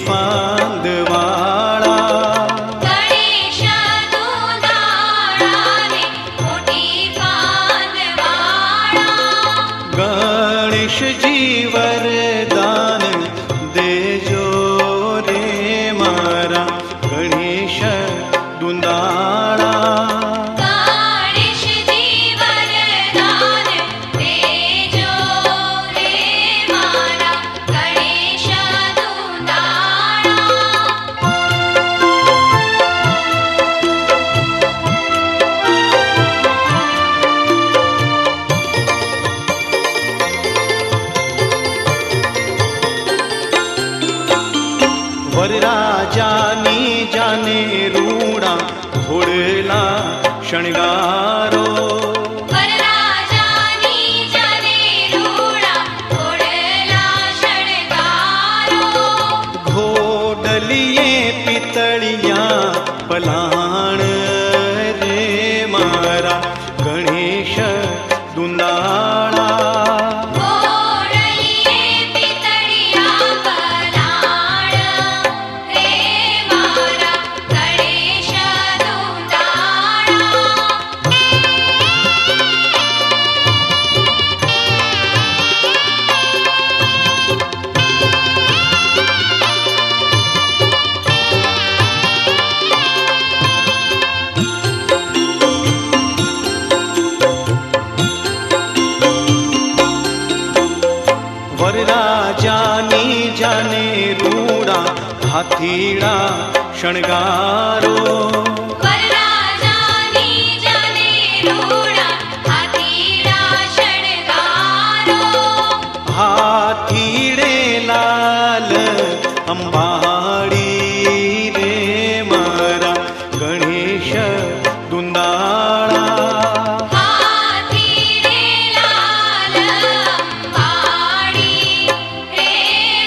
फांदवाळा गणेश दुधाळा रे मोठी फांदवाळा गणेशजी वरदान देजो रे मारा गणेश दुंदाळा गणेशजी वरदान देजो रे मारा गणेश दुधाळा वरराजानी जाने रूडा घोडला शणगारो वरराजानी जाने रूडा घोडला शणगारो घोडलिये पितळिया पलाण रे मारा गणेश दुंदाळा घोडलिये पितळिया पलाण रे मारा गणेश दुधाळा वरराजानी जाने रूडा हाथीड़ा शणगारो वरराजानी जाने रूडा हाथीड़ा शणगारो हाथीड़े लाल अंबाड़ी रे मारा गणेश दुंदाळा हाथीड़े लाल अंबाड़ी रे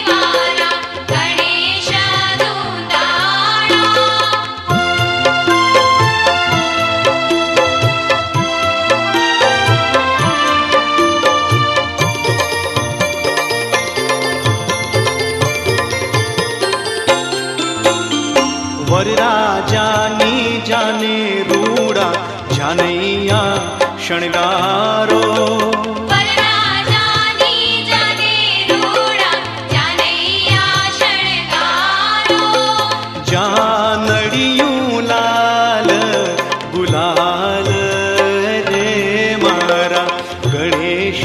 मारा गणेश दुधाळा वरराजानी जाने रूडा जानैया शणगारो वरराजानी जाने रूडा जानैया शणगारो जानड़ियूं लाल गुलाल रे मारा गणेश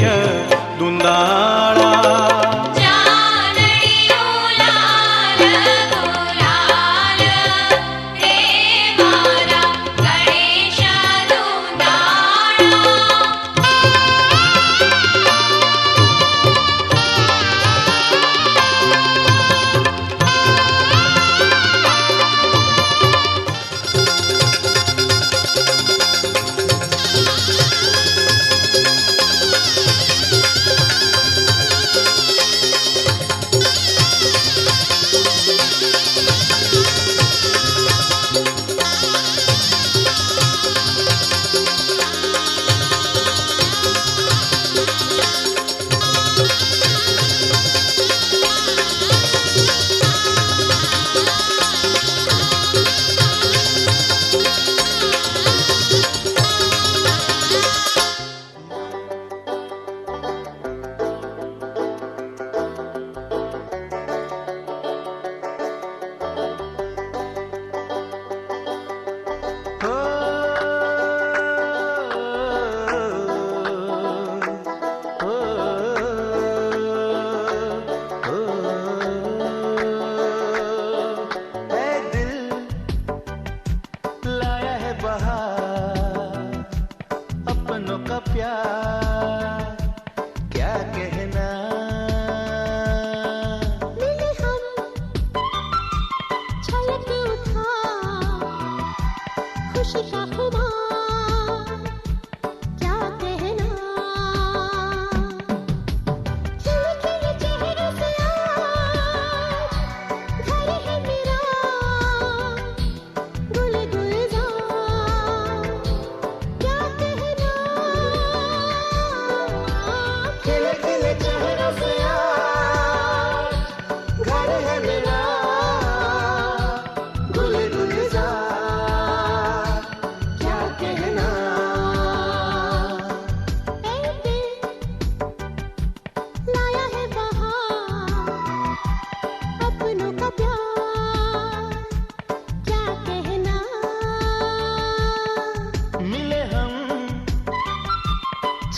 दुंदाळा जानड़ियो लाल गुलाल रे मारा गणेश दुधाळा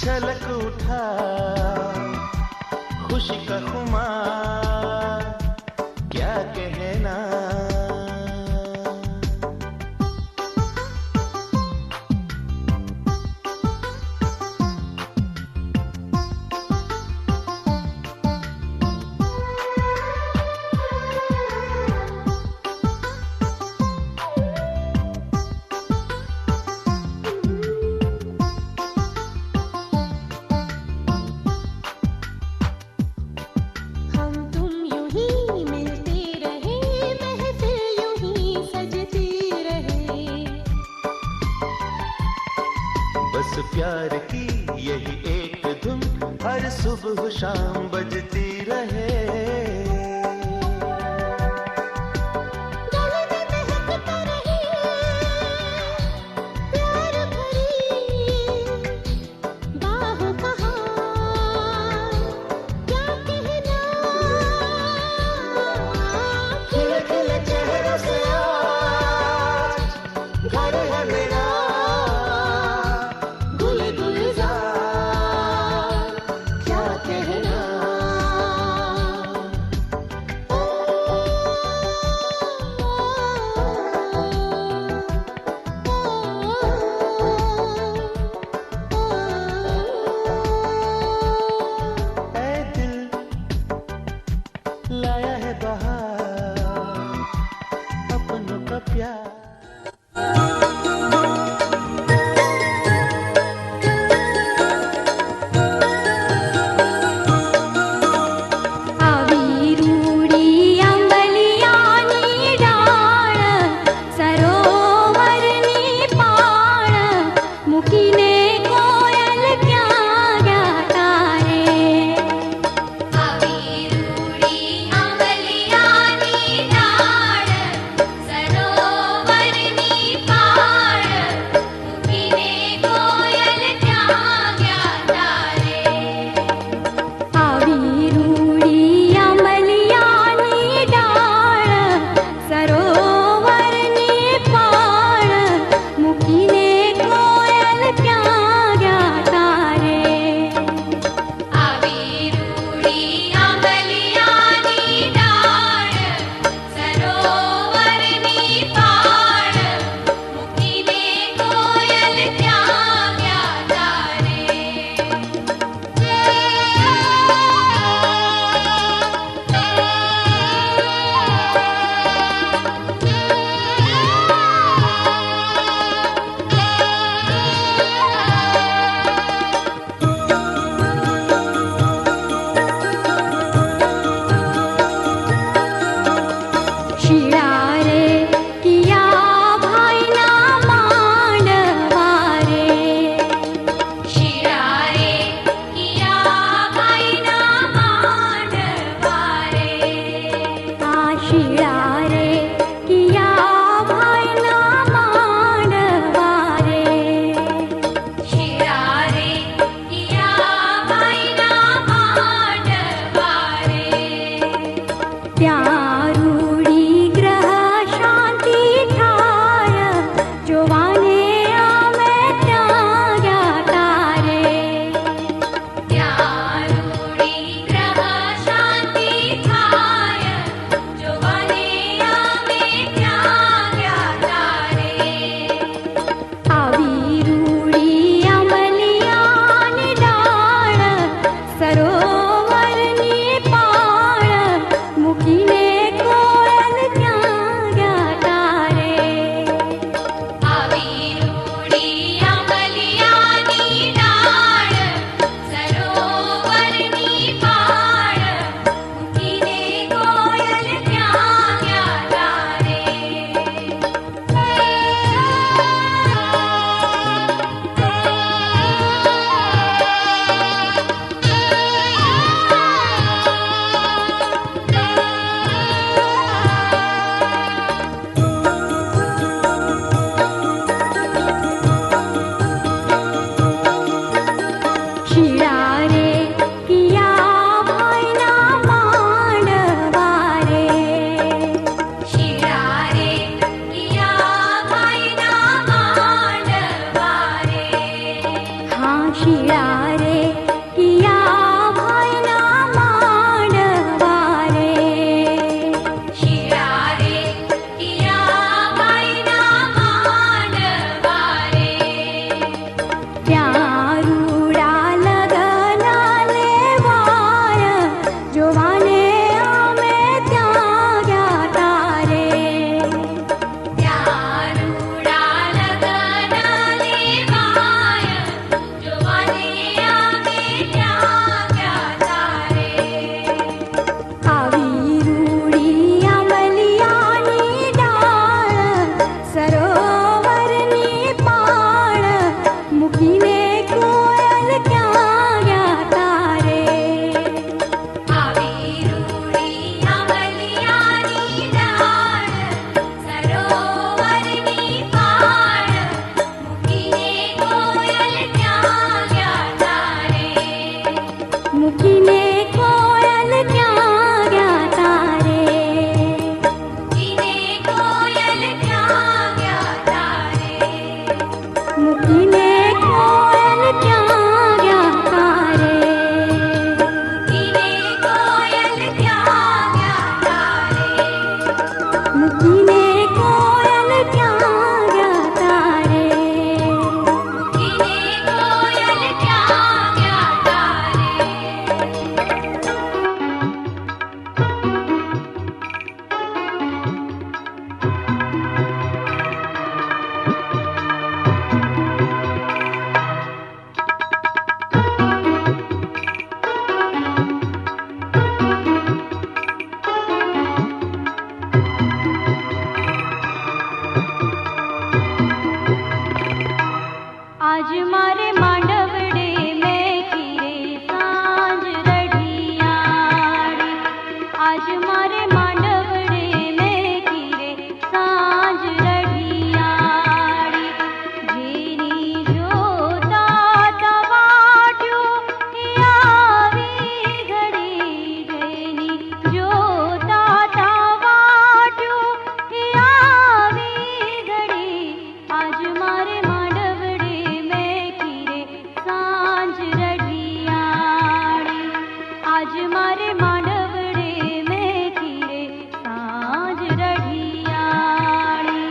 छलक उठा खुशी का खुमार, क्या कहना। बस प्यार की यही एक धुन हर सुबह शाम बजती रहे। गले में महकता रहे प्यार भरी बाह कहाँ, क्या कहना। खिले खिले चेहरों से आज घर है मेरा, लाया है बहार अपनों का प्यार। शिळा रे मारे मांडवड़े में खीरे सांझ रढ़ियाणी।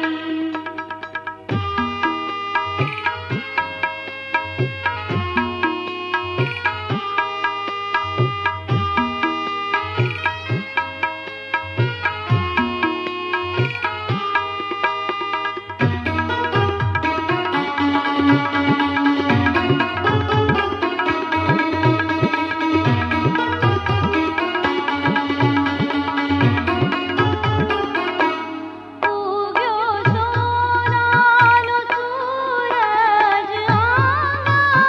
ઉગ્યો સોનાનો સૂરજ આંગણે,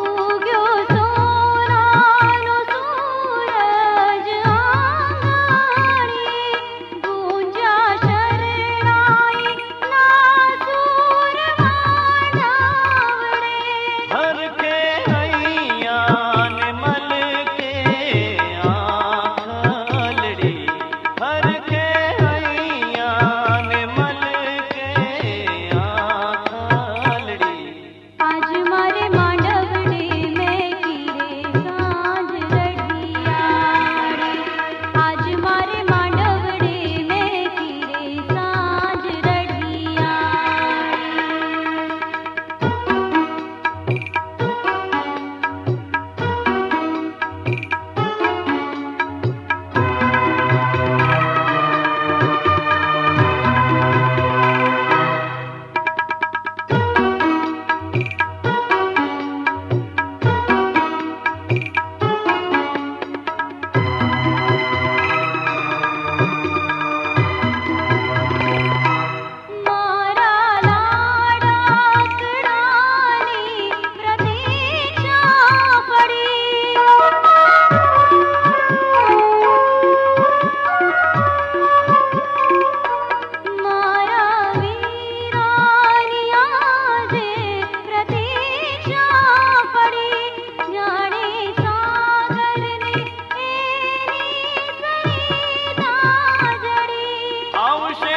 ઉગ્યો સોનાનો સૂરજ આંગણે, ગુંજ્યા શરણાઈ ના સૂર માંડવડે। हर के हैया ने मल के आंखलड़ी, हर के हैया ने मल के आंखलड़ी। आज मारे मांडवड़े में खीरे सांझ रढ़ियाणी। आज मारे मांडवड़े में खीरे सांझ रढ़ियाणी। મારા લાડાકડાની પ્રતીક્ષા પડી, મારા વીરાની આજે પ્રતીક્ષા પડી। જાણે સાગરને એની સરિતા જડી। આવશે